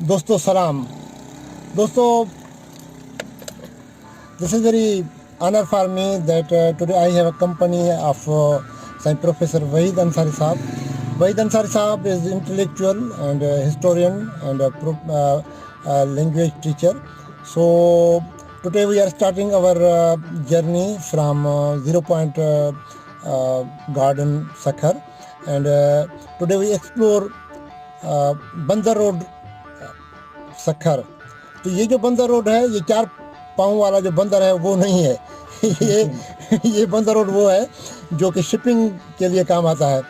दोस्तों सलाम दोस्तों, this is very honor for me that today I have a company of Science Professor Wahid Ansari Saab. Wahid Ansari Saab is intellectual and historian and language teacher. So today we are starting our journey from Zero Point Garden Sakhar, and today we explore बंदर road Sukkur. तो ये जो बंदर road है, ये 4 पाँव वाला जो बंदर है वो नहीं है। ये बंदर रोड वो है जो कि शिपिंग के लिए काम आता है।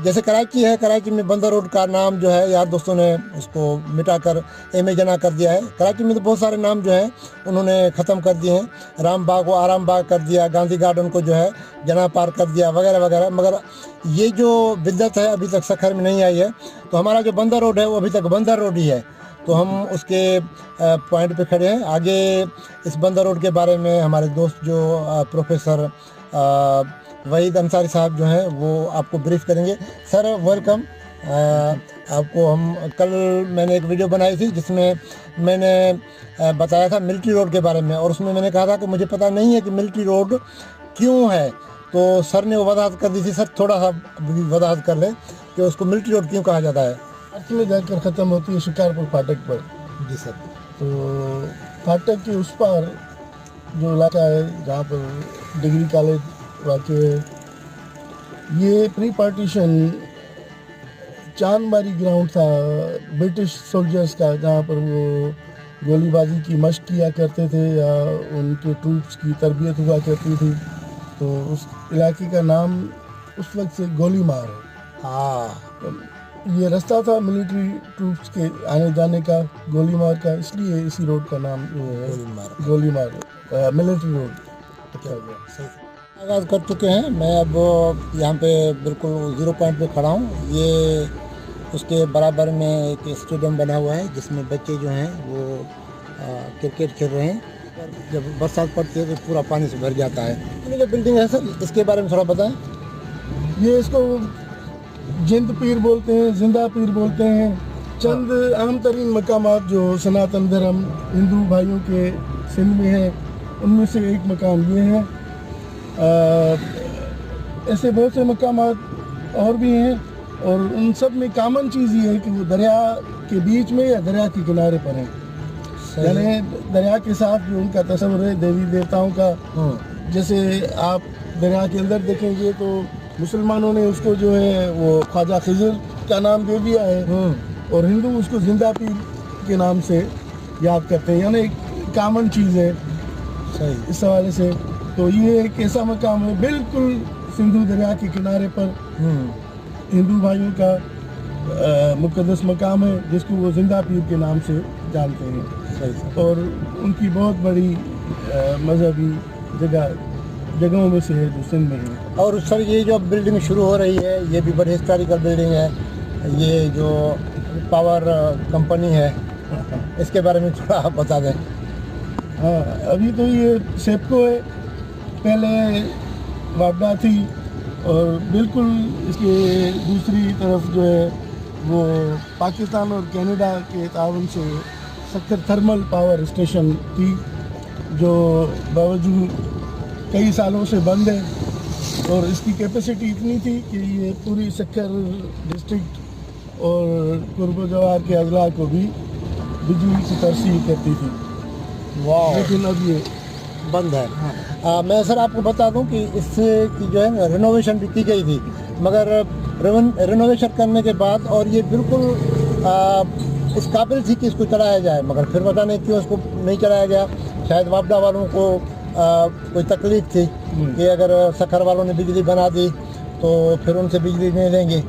जैसे कराची है, कराची में बंदर रोड का नाम जो है यार दोस्तों ने उसको मिटाकर एम जना कर दिया है। कराची में तो बहुत सारे नाम जो हैं उन्होंने ख़त्म कर दिए हैं। राम बाग को आराम बाग कर दिया, गांधी गार्डन को जो है जना पार्क कर दिया, वगैरह वगैरह। मगर ये जो बिद्दत है अभी तक सखर में नहीं आई है। तो हमारा जो बंदर रोड है वो अभी तक बंदर रोड ही है। तो हम उसके पॉइंट पे खड़े हैं। आगे इस बंदर रोड के बारे में हमारे दोस्त जो प्रोफेसर वहीद अंसारी साहब जो हैं वो आपको ब्रीफ करेंगे। Sir welcome. आपको कल मैंने एक वीडियो बनाई थी जिसमें मैंने बताया था मिलिट्री रोड के बारे में, और उसमें मैंने कहा था कि मुझे पता नहीं है कि मिलिट्री रोड क्यों है। तो सर ने वो वजाहत कर दी थी। सर थोड़ा सा वजाहत कर लें कि उसको मिलिट्री रोड क्यों कहा जाता है। अर्थ में जाकर ख़त्म होती है शिकारपुर फाटक पर। जी सर। तो फाटक के उस पार जो इलाका है जहाँ पर डिग्री कॉलेज वाक़ है, ये प्री पार्टीशन चांदबारी ग्राउंड था ब्रिटिश सोल्जर्स का, जहाँ पर वो गोलीबाजी की मशक किया करते थे या उनके ट्रूप्स की तरबियत हुआ करती थी। तो उस इलाके का नाम उस वक्त से गोली मार है। हाँ, ये रास्ता था मिलिट्री ट्रूप्स के आने जाने का, गोली मार का, इसलिए इसी रोड का नाम गोली मार मिलिट्री रोड रखा गया। सही आगाज़ कर चुके हैं। मैं अब यहाँ पे बिल्कुल 0 पॉइंट पे खड़ा हूँ। ये उसके बराबर में एक स्टेडियम बना हुआ है जिसमें बच्चे जो हैं वो क्रिकेट खेल रहे हैं। जब बरसात पड़ती है तो पूरा पानी से भर जाता है। ये जो बिल्डिंग है सर, इसके बारे में थोड़ा बताएं। ये इसको जिंद पीर बोलते हैं, जिंदा पीर बोलते हैं। चंद अहम तरीन मकामात जो सनातन धर्म हिंदू भाइयों के सिंध में हैं, उनमें से एक मकाम ये है। ऐसे बहुत से मकामात और भी हैं, और उन सब में कॉमन चीज़ ये है कि वो दरिया के बीच में या दरिया के किनारे पर हैं। यानी दरिया के साथ जो उनका तस्वर है देवी देवताओं का, जैसे आप दरिया के अंदर देखेंगे तो मुसलमानों ने उसको जो है वो ख्वाजा खिजर का नाम दे दिया है, और हिंदू उसको जिंदा पीर के नाम से याद करते हैं। यानी एक कॉमन चीज़ है। सही। इस हवाले से तो ये एक ऐसा मकाम है बिल्कुल सिंधु दरिया के किनारे पर, हिंदू भाइयों का मुक़द्दस मकाम है जिसको वो जिंदा पीर के नाम से जानते हैं। सही। और उनकी बहुत बड़ी मजहबी जगहों में से है जो सिंध में है। और सर ये जो बिल्डिंग शुरू हो रही है ये भी बड़ी हिस्टोरिकल बिल्डिंग है। ये जो पावर कंपनी है इसके बारे में थोड़ा आप बता दें। हाँ, अभी तो ये सेप्को है, पहले वापडा थी, और बिल्कुल इसके दूसरी तरफ जो है वो पाकिस्तान और कनाडा के ताउन से सखर थर्मल पावर स्टेशन थी, जो बावजूद कई सालों से बंद है। और इसकी कैपेसिटी इतनी थी कि ये पूरी सखर डिस्ट्रिक्ट और कुर्ब जवार के अजला को भी बिजली की तरसील करती थी। वाह। लेकिन अब ये बंद है। मैं सर आपको बता दूं कि इससे की जो है रेनोवेशन भी की गई थी, मगर रेनोवेशन करने के बाद और ये बिल्कुल इस काबिल थी कि इसको चलाया जाए, मगर फिर पता नहीं क्यों इसको नहीं चलाया गया। शायद वापडा वालों को कोई तकलीफ थी कि अगर सखर वालों ने बिजली बना दी तो फिर उनसे बिजली नहीं लेंगे।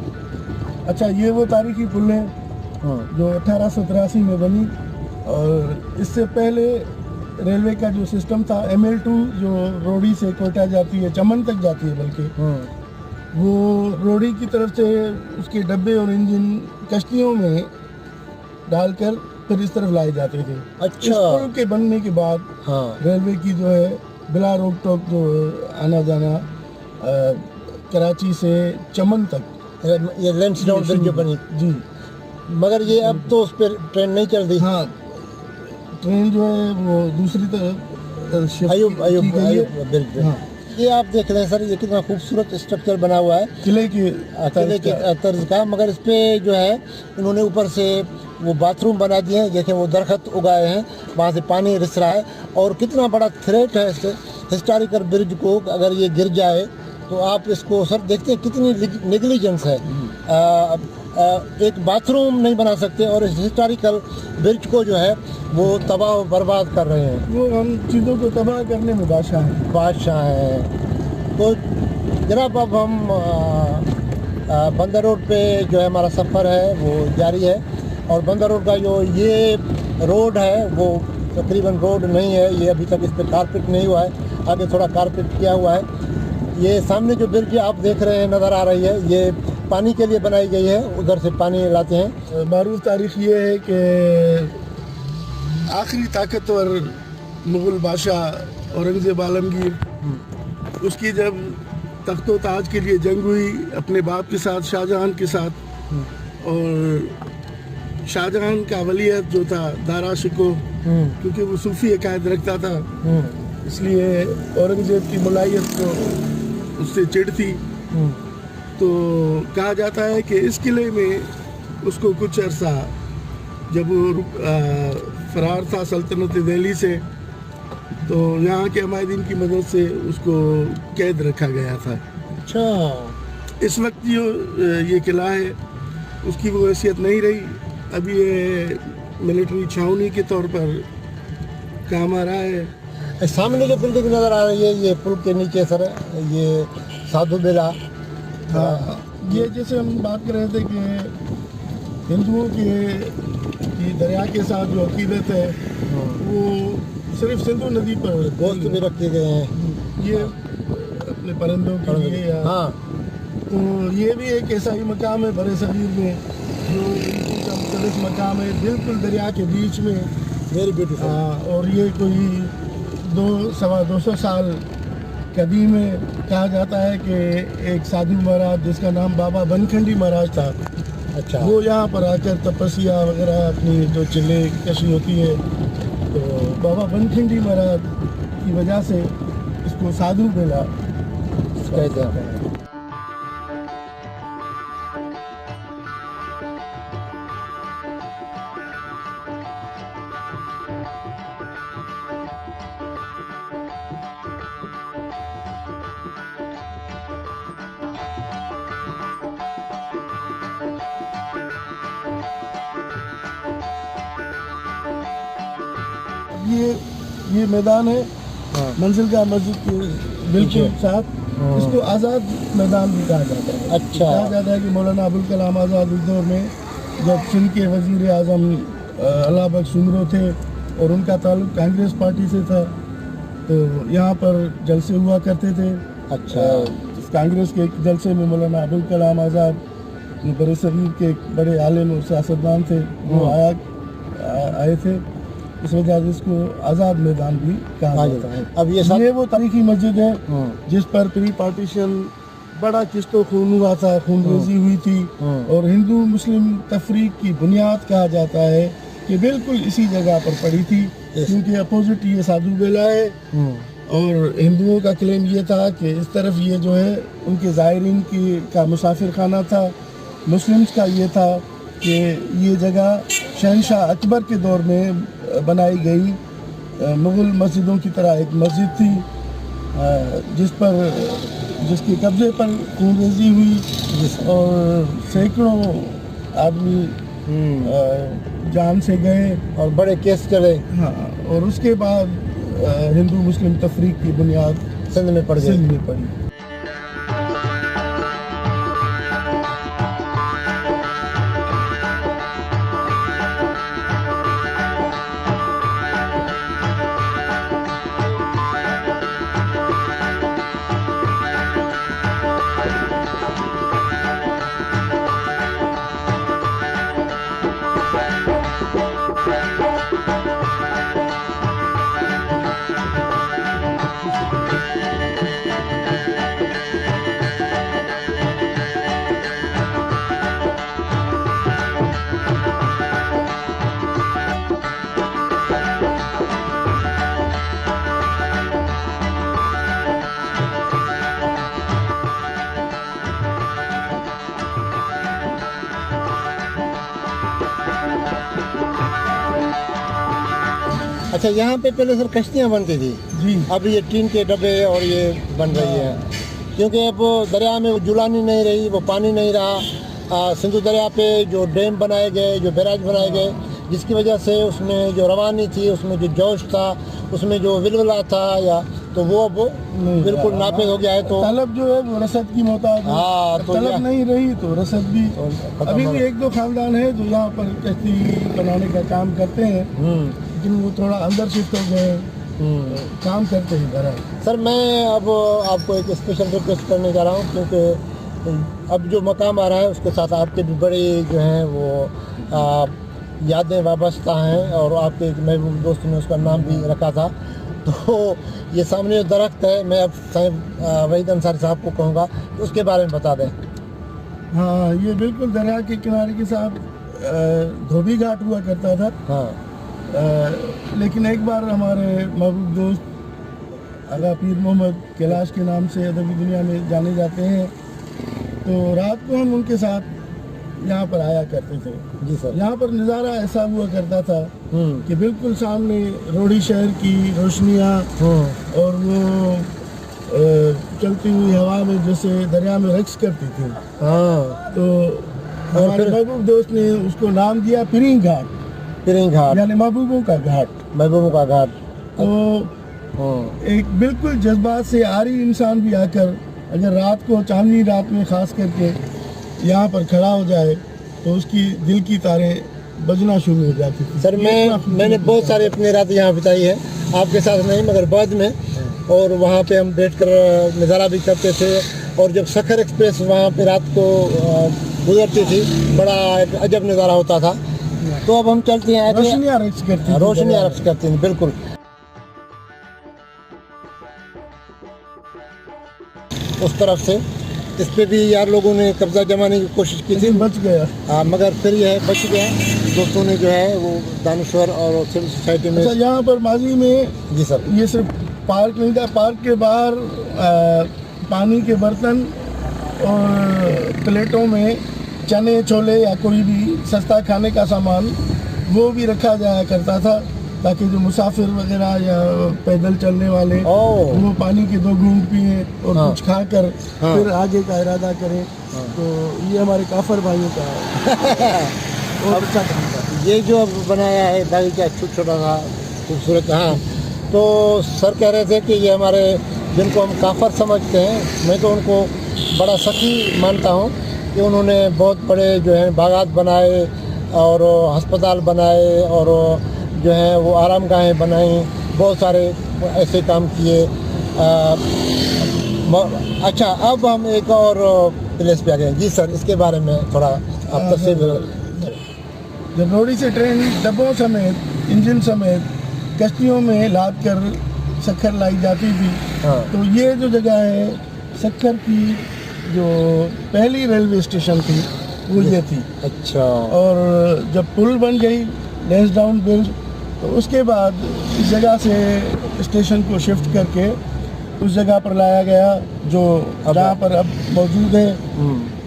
अच्छा, ये वो तारीखी पुल है जो 1883 में बनी, और इससे पहले रेलवे का जो सिस्टम था ML2 जो रोडी से कोटा जाती है, चमन तक जाती है, बल्कि वो रोडी की तरफ से उसके डब्बे और इंजन कश्तियों में डालकर फिर इस तरफ लाए जाते थे। अच्छा। इस पुल के बनने के बाद रेलवे की जो है बिला रोक टोक जो आना जाना कराची से चमन तक ये लेंसडाउन ब्रिज जो बनी। जी, मगर ये अब तो उस पर ट्रेन नहीं चल रही। हाँ, ट्रेन जो है वो दूसरी तरफ शिफ्ट अयूब अयूब की गई है। अयूब ब्रिज। हाँ, ये आप देख रहे हैं सर, ये कितना खूबसूरत स्ट्रक्चर बना हुआ है किले के किले के तर्ज का, मगर इस पे जो है इन्होंने ऊपर से वो बाथरूम बना दिए हैं। देखें वो दरख्त उगाए हैं, वहाँ से पानी रिस रहा है, और कितना बड़ा थ्रेट है इस हिस्टोरिकल ब्रिज को। अगर ये गिर जाए तो आप इसको सर देखते हैं कितनी नेग्लिजेंस है। एक बाथरूम नहीं बना सकते और इस हिस्टोरिकल ब्रिज को जो है वो तबाह बर्बाद कर रहे हैं। वो हम चीज़ों को तबाह करने में बादशाह हैं। तो जनाब अब हम बंदर रोड पे जो है हमारा सफ़र है वो जारी है, और बंदर रोड का जो ये रोड है वो तकरीबन रोड नहीं है, ये अभी तक इस पर कारपेट नहीं हुआ है, आगे थोड़ा कारपेट किया हुआ है। ये सामने जो ब्रिज आप देख रहे हैं नज़र आ रही है, ये पानी के लिए बनाई गई है, उधर से पानी लाते हैं। मारूफ तारीख ये है कि आखिरी ताकतवर मुग़ल बादशाह औरंगज़ेब आलमगीर, उसकी जब तख्तो ताज के लिए जंग हुई अपने बाप के साथ, शाहजहां के साथ, और शाहजहां का वलीयत जो था दारा शिको, क्योंकि वो सूफी अकायद रखता था, इसलिए औरंगज़ेब की मुलायत को उससे चिढ़ थी। तो कहा जाता है कि इस किले में उसको कुछ अरसा, जब वो फरार था सल्तनत दिल्ली से, तो यहाँ के हमायदीन की मदद से उसको कैद रखा गया था। अच्छा, इस वक्त जो ये किला है उसकी वो हैसियत नहीं रही, अभी ये मिलिट्री छावनी के तौर पर काम आ रहा है। सामने जो बिल्डिंग नज़र आ रही है ये पुल के नीचे सर, ये साधु बेला। हाँ, ये जैसे हम बात कर रहे थे कि हिंदुओं की दरिया के साथ जो अकीदत है वो सिर्फ सिंधु नदी पर गोश्त भी रखे गए हैं, ये अपने परिंदों के लिए, या हाँ। तो ये भी एक ऐसा ही मकाम है बड़े सगीर में जो का मुख्तलिफ मकाम है, बिल्कुल दरिया के बीच में। Very beautiful. और ये कोई 200 साल कदीम है। कहा जाता है कि एक साधु महाराज जिसका नाम बाबा बनखंडी महाराज था, अच्छा, वो यहाँ पर आकर तपस्या वगैरह अपनी जो चिल्ले कशी होती है, तो बाबा बनखंडी महाराज की वजह से इसको साधु बेला कहते हैं। ये मैदान है मंजिल का मस्जिद के बिल्कुल साथ, इसको आज़ाद मैदान भी कहा जाता है। अच्छा, कहा जाता है कि मौलाना अबुल कलाम आज़ाद उस दौर में जब सिंध के वज़ीर आज़म अल्लाह बख्श सुमरो थे और उनका ताल्लुक कांग्रेस पार्टी से था, तो यहाँ पर जलसे हुआ करते थे। अच्छा, इस कांग्रेस के एक जलसे में मौलाना अबुल कलाम आज़ाद जो बड़े सगीर के एक बड़े आलिम और सियासतदान थे, वो आए थे, इस वजह से इसको आज़ाद मैदान भी कहा जाता है। अब ये वो तारीखी मस्जिद है जिस पर प्री पार्टीशन बड़ा किस्तो खून हुआ था, खूनरेजी हुई थी, और हिंदू मुस्लिम तफरीक की बुनियाद कहा जाता है कि बिल्कुल इसी जगह पर पड़ी थी, क्योंकि अपोजिट ये साधु बेला है, और हिंदुओं का क्लेम ये था कि इस तरफ ये जो है उनके ज़ायरीन की का मुसाफिर खाना था, मुस्लिम्स का ये था कि ये जगह शहनशाह अकबर के दौर में बनाई गई मुग़ल मस्जिदों की तरह एक मस्जिद थी, जिसके कब्ज़े पर खूनरेजी हुई और सैकड़ों आदमी जान से गए और बड़े केस चले। हाँ, और उसके बाद हिंदू मुस्लिम तफरीक की बुनियाद सिंध में पड़ पड़ी। अच्छा, यहाँ पे पहले सर कश्तियाँ बनती थी, जी अब ये टीन के डब्बे और ये बन रही है, क्योंकि अब वो दरिया में वो जुलानी नहीं रही, वो पानी नहीं रहा। सिंधु दरिया पे जो डैम बनाए गए, जो बैराज बनाए गए, जिसकी वजह से उसमें जो रवानी थी, उसमें जो जोश था, उसमें जो विलवला था, या तो वो अब नहीं, बिल्कुल नापे हो गया है। तो तलब जो है वो रसद की मोहताज है। हाँ, जब तो तलब यह- नहीं रही तो रसद भी। खत्म अभी हो भी गया। एक दो खानदान है जो यहाँ पर कश्ती बनाने का काम करते हैं, लेकिन वो थोड़ा अंदर शिफ्ट हो गए हैं, काम करते हैं घर। सर मैं अब आपको एक स्पेशल रिक्वेस्ट करने जा रहा हूँ, क्योंकि अब जो मकाम आ रहा है उसके साथ आपके भी बड़े जो हैं वो यादें वाबस्ता हैं, और आपके एक महबूब दोस्त ने उसका नाम भी रखा था। तो ये सामने जो दरख्त है, मैं अब साहब वहीद अंसारी साहब को कहूँगा कि उसके बारे में बता दें। हाँ, ये बिल्कुल दरिया के किनारे के साथ धोबी घाट हुआ करता था। हाँ, लेकिन एक बार हमारे महबूब दोस्त आगा पीर मोहम्मद कैलाश के नाम से अदबी दुनिया में जाने जाते हैं, तो रात को हम उनके साथ यहाँ पर आया करते थे। जी सर। यहाँ पर नज़ारा ऐसा हुआ करता था कि बिल्कुल सामने रोडी शहर की रोशनियाँ और वो चलती हुई हवा में जैसे दरिया में रक्स करती थी। हाँ, तो हमारे महबूब दोस्त ने उसको नाम दिया पिरिंग घाट, पिरिंग घाट, यानी महबूबों का घाट। महबूबों का घाट। तो एक बिल्कुल जज्बात से आरी इंसान भी आकर अगर रात को, चांदनी रात में खास करके यहाँ पर खड़ा हो जाए तो उसकी दिल की तारें बजना शुरू हो जाती थी। सर मैंने बहुत सारे अपनी रात यहाँ बिताई है, आपके साथ नहीं मगर बाद में, और वहाँ पे हम बैठकर नज़ारा भी करते थे। और जब सखर एक्सप्रेस वहाँ पे रात को गुजरती थी, बड़ा एक अजब नज़ारा होता था। तो अब हम चलते हैं, रोशनियाँ रक्स करती थी। रोशनियाँ रक्स करती हैं, बिल्कुल। उस तरफ से इस पे भी यार लोगों ने कब्जा जमाने की कोशिश की थी, लेकिन बच गया। हाँ, मगर फिर यह है बच गया। दोस्तों ने जो है वो दानश्वर और सिविल सोसाइटी में। अच्छा, यहाँ पर माजी में जी सर, ये सिर्फ पार्क नहीं था, पार्क के बाहर पानी के बर्तन और प्लेटों में चने छोले या कोई भी सस्ता खाने का सामान वो भी रखा जाया करता था, ताकि जो मुसाफिर वगैरह या पैदल चलने वाले वो पानी के 2 घूंट पिए और कुछ खाकर फिर आगे का इरादा करें। तो ये हमारे काफर भाइयों का और अच्छा काम था। ये जो अब बनाया है बागीचा छोटा सा खूबसूरत, हाँ, तो सर कह रहे थे कि ये हमारे, जिनको हम काफर समझते हैं, मैं तो उनको बड़ा सखी मानता हूँ कि उन्होंने बहुत बड़े जो है बागात बनाए और अस्पताल बनाए और जो है वो आराम गाहें बनाई, बहुत सारे ऐसे काम किए। अच्छा, अब हम एक और प्लेस पे आ गए। जी सर, इसके बारे में थोड़ा आप तफसील। जब रोडी से ट्रेन डब्बों समेत, इंजन समेत कश्तियों में लाद कर सक्खर लाई जाती थी, तो ये जो जगह है सक्खर की जो पहली रेलवे स्टेशन थी वो ये थी। अच्छा। और जब पुल बन गई, लैंसडाउन ब्रिज, तो उसके बाद इस जगह से स्टेशन को शिफ्ट करके उस जगह पर लाया गया जो जहाँ पर अब मौजूद है।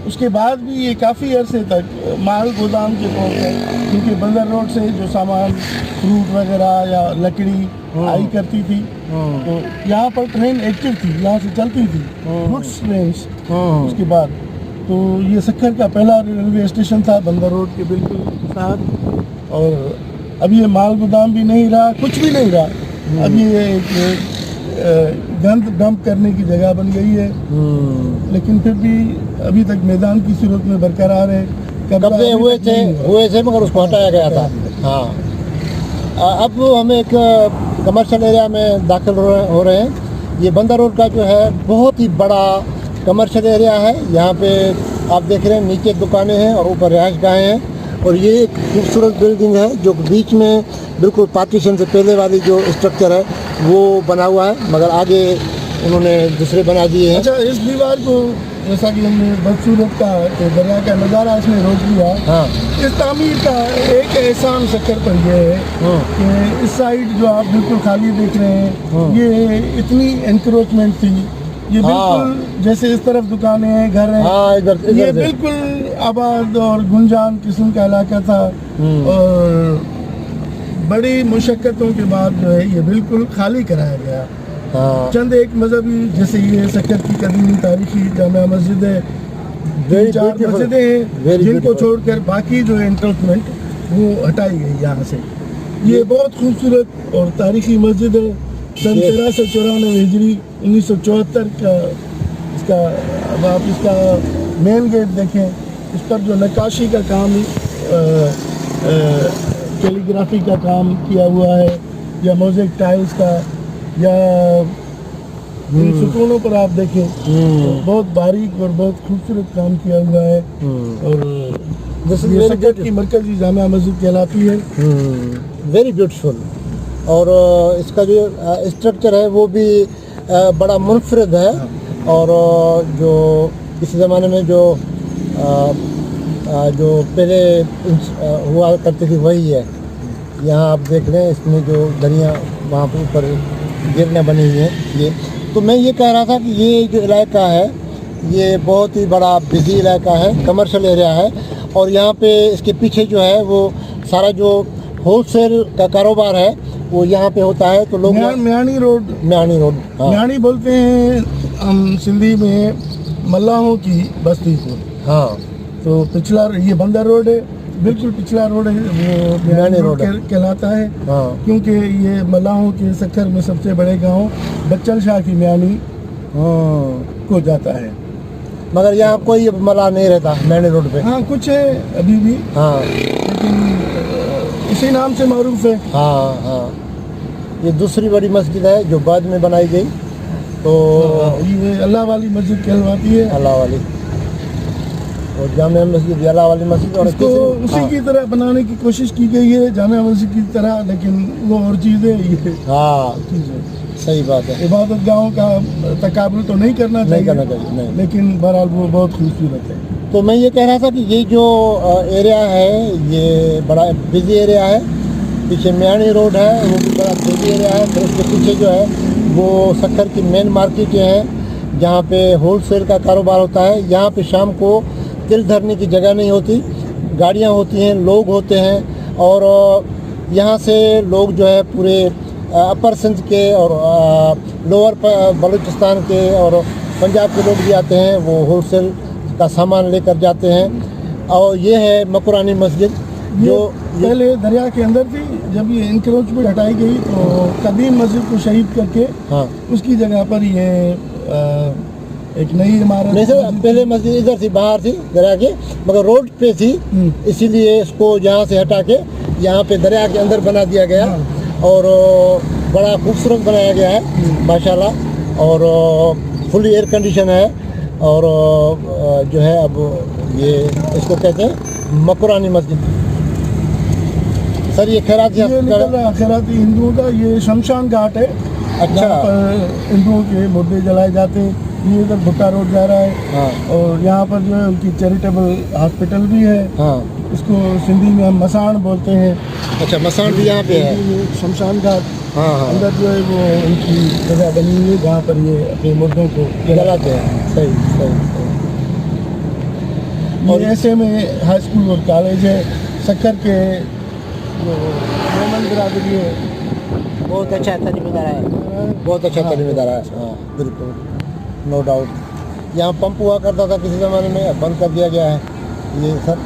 उसके बाद भी ये काफ़ी अरसे तक माल गोदाम के तौर पर, क्योंकि बंदर रोड से जो सामान फ्रूट वगैरह या लकड़ी आई करती थी, तो यहाँ पर ट्रेन एक्टिव थी, यहाँ से चलती थी गुड्स ट्रेन्स। उसके बाद तो ये सक्खर का पहला रेलवे स्टेशन था बंदर रोड के बिल्कुल साथ। और अभी ये माल गोदाम भी नहीं रहा, कुछ भी नहीं रहा। अभी ये एक गंद डंप करने की जगह बन गई है, लेकिन फिर भी अभी तक मैदान की सूरत में बरकरार है। कब्जे हुए थे मगर उसको हटाया गया था। हाँ, अब हम एक कमर्शियल एरिया में दाखिल हो रहे हैं। ये बंदर रोड का जो है बहुत ही बड़ा कमर्शियल एरिया है। यहाँ पे आप देख रहे हैं नीचे दुकानें हैं और ऊपर रिहाइश गाहें हैं, और ये एक खूबसूरत बिल्डिंग है जो बीच में बिल्कुल पार्टीशन से पहले वाली जो स्ट्रक्चर है वो बना हुआ है, मगर आगे उन्होंने दूसरे बना दिए हैं। अच्छा, इस दीवार को जैसा कि हमने बदसूरत का दरिया का नज़ारा इसमें रोक लिया। हाँ, इस तामीर का एक एहसान सक्खर पर यह है कि इस साइड जो आप बिल्कुल खाली देख रहे हैं, ये इतनी एनक्रोचमेंट थी, ये बिल्कुल जैसे इस तरफ दुकानें हैं, घर हैं। हाँ, इधर ये बिल्कुल आबाद और गुंजान किस्म का इलाका था। और बड़ी मुशक्क़तों के बाद जो है ये बिल्कुल खाली कराया गया। हाँ, चंद एक मजहबी जैसे ये सक्कर की कदीमी तारीखी जामा मस्जिद है, वेरी 3-4 ब्यूटीफुल, मस्जिदें हैं वेरी जिनको ब्यूटीफुल। छोड़कर बाकी जो है इंक्रोचमेंट वो हटाई गई यहाँ से। ये बहुत खूबसूरत और तारीखी मस्जिद है। सन ये- 1394 हिजरी 1974 का इसका, अब आप इसका मेन गेट देखें, इस पर जो नक्काशी का काम, कैलीग्राफी का काम किया हुआ है, या मोज़ेक टाइल्स का, या इन सुकूनों पर आप देखें तो बहुत बारीक और बहुत खूबसूरत काम किया हुआ है। और दिस इज ये वेरी सक्कर की मरकजी जामा मस्जिद कहलाती है। Very beautiful. और इसका जो स्ट्रक्चर है वो भी बड़ा मुनफरद है। और जो इस ज़माने में जो पहले हुआ करती थी वही है। यहाँ आप देख रहे हैं इसमें जो दरियाँ वहाँ पर ऊपर गिरने बनी हुई हैं। ये तो मैं ये कह रहा था कि ये जो इलाका है ये बहुत ही बड़ा बिजी इलाका है, कमर्शियल एरिया है। और यहाँ पे इसके पीछे जो है वो सारा जो होलसेल का कारोबार है वो यहाँ पे होता है। तो लोग म्यानी रोड, म्यानी रोड, हाँ म्यानी बोलते हैं हम सिंधी में मल्लाहों की बस्ती को। हाँ, तो पिछला ये बंदर रोड है, बिल्कुल पिछला रोड है वो म्यानी रोड कहलाता है। हाँ, क्योंकि ये मल्लाहों के सक्कर में सबसे बड़े गांव बच्चन शाह की म्यानी हाँ। को जाता है। मगर यहाँ कोई मला नहीं रहता म्यानी रोड पे। हाँ कुछ है अभी भी, हाँ लेकिन इसी नाम से मारूफ है। हाँ हाँ। ये दूसरी बड़ी मस्जिद है जो बाद में बनाई गई। तो ये अल्लाह वाली मस्जिद कहलवाती है। अल्लाह वाली और जामिया मस्जिद, अल्लाह वाली मस्जिद। और इसको उसी की तरह बनाने की कोशिश की गई है, जामिया मस्जिद की तरह, लेकिन वो और चीज़ है, ये हाँ, चीज़ है। सही बात है। इबादत गाहों का तकाबुल तो नहीं करना चाहिए, नहीं करना चाहिए, नहीं। लेकिन बहरहाल वो बहुत खूबसूरत है। तो मैं ये कह रहा था कि ये जो एरिया है ये बड़ा बिजी एरिया है। पीछे म्यानी रोड है वो भी बड़ा बिजी एरिया है। फिर उसके पीछे जो है वो सक्कर की मेन मार्केट है जहाँ पे होलसेल का कारोबार होता है। यहाँ पे शाम को तिल धरने की जगह नहीं होती, गाड़ियाँ होती हैं, लोग होते हैं। और यहाँ से लोग जो है पूरे अपर सिंध के और लोअर बलूचिस्तान के और पंजाब के लोग भी आते हैं, वो होलसेल का सामान लेकर जाते हैं। और ये है मकुरानी मस्जिद जो पहले दरिया के अंदर थी। जब ये इंक्रोचमेंट हटाई गई तो कदीम मस्जिद को शहीद करके हाँ उसकी जगह पर ये एक नई इमारत। नहीं सर, पहले मस्जिद इधर थी, बाहर थी दरिया के, मगर रोड पे थी, इसीलिए इसको यहाँ से हटा के यहाँ पे दरिया के अंदर बना दिया गया। और बड़ा खूबसूरत बनाया गया है माशाल्लाह। और फुली एयर कंडीशन है। और जो है अब ये इसको कहते हैं मकुरानी मस्जिद। सर ये खैराती ये निकल रहा खैराती हिंदुओं का, ये शमशान घाट है। अच्छा। जहाँ पर हिंदुओं के मुर्दे जलाए जाते हैं। ये इधर भुट्टा रोड जा रहा है। हाँ और यहाँ पर जो है उनकी चैरिटेबल हॉस्पिटल भी है। हाँ। इसको सिंधी में हम मसान बोलते हैं। अच्छा, मसान भी यहाँ पे है। ये शमशान घाट हाँ हाँ, अंदर जो है वो उनकी जगह बनी हुई है जहाँ पर ये अपने मुर्दों को जलाते हैं। सही सही सही। और ऐसे में हाई स्कूल और कॉलेज है सक्कर के जो रोमन बिरादरी है। बहुत अच्छा तरीमेदार है। बहुत अच्छा तलीमेदार है। हाँ बिल्कुल, नो डाउट। यहाँ पंप हुआ करता था किसी ज़माने में, अब बंद कर दिया गया है ये सर।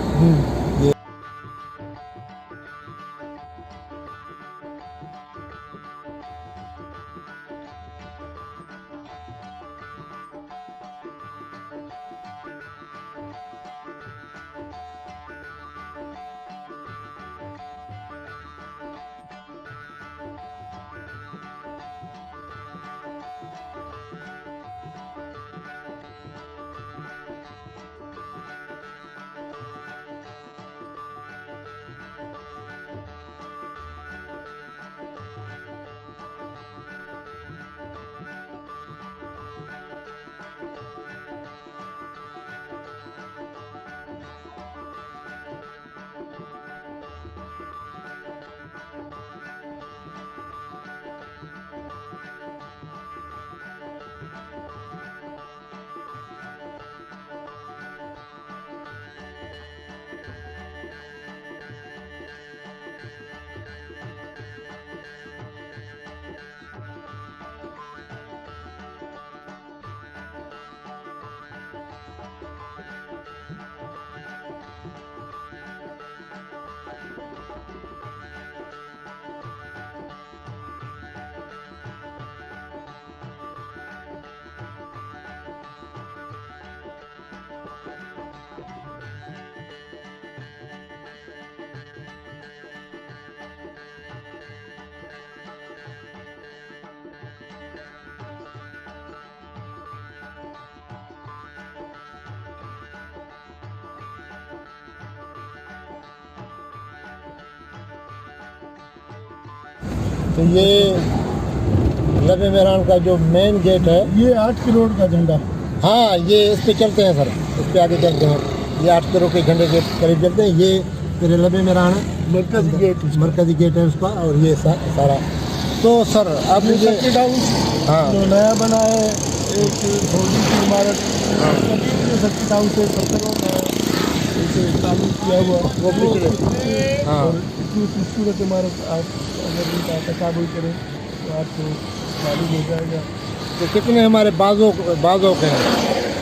तो ये लबे मेहरान का जो मेन गेट है, ये 8 करोड़ का झंडा। हाँ ये इस पे चलते हैं सर, इस पे आगे चलते हैं। ये 8 करोड़ के झंडे के करीब चलते हैं। ये फिर लबे मेहरान है, मरकजी गेट मरकजी गेट है उसका, और ये सारा। तो सर अब ये ये सर्किट हाउस हाँ जो नया बना है, एक थोड़ी सी इमारत सर्किट हाउस है, 70 का है, इसे तामीर किया हुआ वो पिछले हाँ और इतनी खूबसूरत इमारत आप अगर इनका तकाबुल करें तो आपको मालूम हो जाएगा। तो कितने हमारे बाजों के हैं।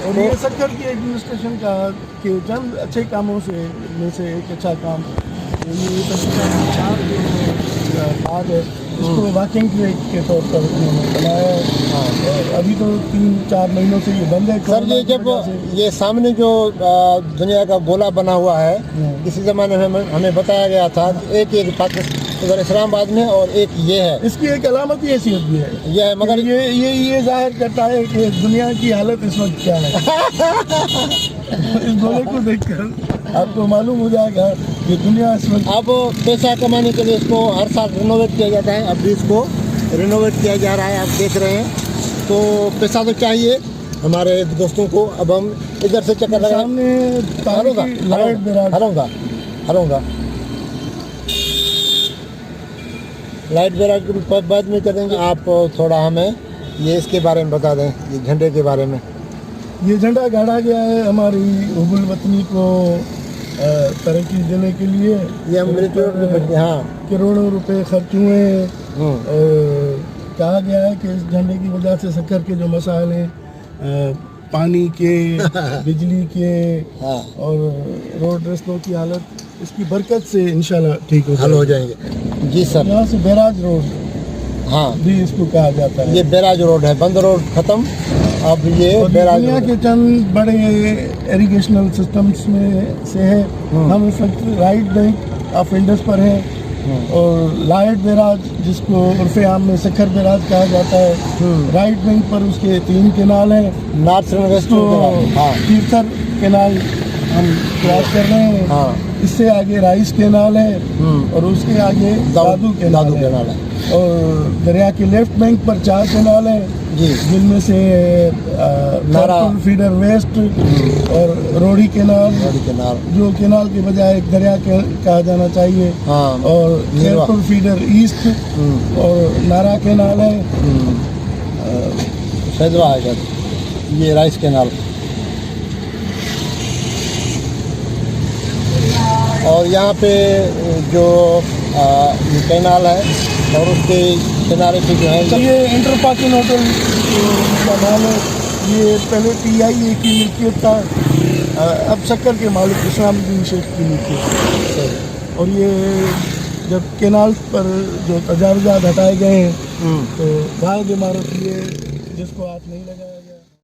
और ये सक्कर की एडमिनिस्ट्रेशन का के चंद अच्छे कामों में से एक अच्छा काम ये चार जो बाग है इसको वॉकिंग ट्रैक के तौर पर उन्होंने बनाया है। हाँ अभी तो 3-4 महीनों से ये बंद है। सर ये जब ये सामने जो दुनिया का गोला बना हुआ है, किसी ज़माने में हमें बताया गया था कि एक पाकिस्तान उधर इस्लामाबाद में और एक ये है, इसकी एक अलामती हैसियत भी है ये है, मगर ये जाहिर करता है कि दुनिया की हालत इस वक्त क्या है। इस गोले को देखकर आपको मालूम हो जाएगा कि दुनिया इस वक्त अब पैसा कमाने के लिए इसको हर साल रिनोवेट किया जाता है। अब भी इसको रिनोवेट किया जा रहा है, आप देख रहे हैं। तो पैसा तो चाहिए हमारे दोस्तों को। अब हम इधर से चक्कर लगा सामने लाइट बैराज के बाद में करेंगे। आप थोड़ा हमें ये इसके बारे में बता दें, ये झंडे के बारे में। ये झंडा गाड़ा गया है हमारी हुबुल वतनी को तरक्की देने के लिए। ये हम मिलिट्री हाँ करोड़ों रुपए खर्च हुए हैं। कहा गया है कि इस झंडे की वजह से सक्कर के जो मसाइल हैं, पानी के बिजली के हाँ और रोड रास्तों की हालत, इसकी बरकत से इंशाल्लाह ठीक हल हो जाएंगे। जी सर। यहाँ से बैराज रोड हाँ भी इसको कहा जाता है। ये बैराज रोड है, बंद रोड खत्म, अब ये बैराज दुनिया के चंद बड़े इरिगेशनल सिस्टम्स में से है। हम इस वक्त राइट बैंक ऑफ इंडस पर हैं और लाइट बैराज जिसको उर्फे आम में सक्कर बैराज कहा जाता है, राइट बैंक पर उसके 3 केनाल हैं। नॉर्थ एंड वेस्ट हाँ तीर्थर केनाल हम क्रॉस कर रहे हैं। हाँ इससे आगे राइस केनाल है और उसके आगे दादू केनाल है। और दरिया के लेफ्ट बैंक पर 4 केनाल हैं जी, जिनमें से नारा फीडर वेस्ट और रोडी केनाल जो केनाल के बजाय एक दरिया कहा जाना चाहिए। हाँ, और खेरपुर फीडर ईस्ट और नारा केनाल है। सैदवा है ये राइस केनाल। और यहाँ पे जो कैनाल है और उसके किनारे पे जो है ये इंटरपाकिन होटल का नाम है। ये पहले PIA की मिल्कियत था, अब सक्कर के मालिक इस्लामुद्दीन शेख की मिल्कियत। और ये जब केनाल पर जो तजावुज़ात हटाए गए हैं तो बाहर इमारत ये जिसको हाथ नहीं लगाया गया।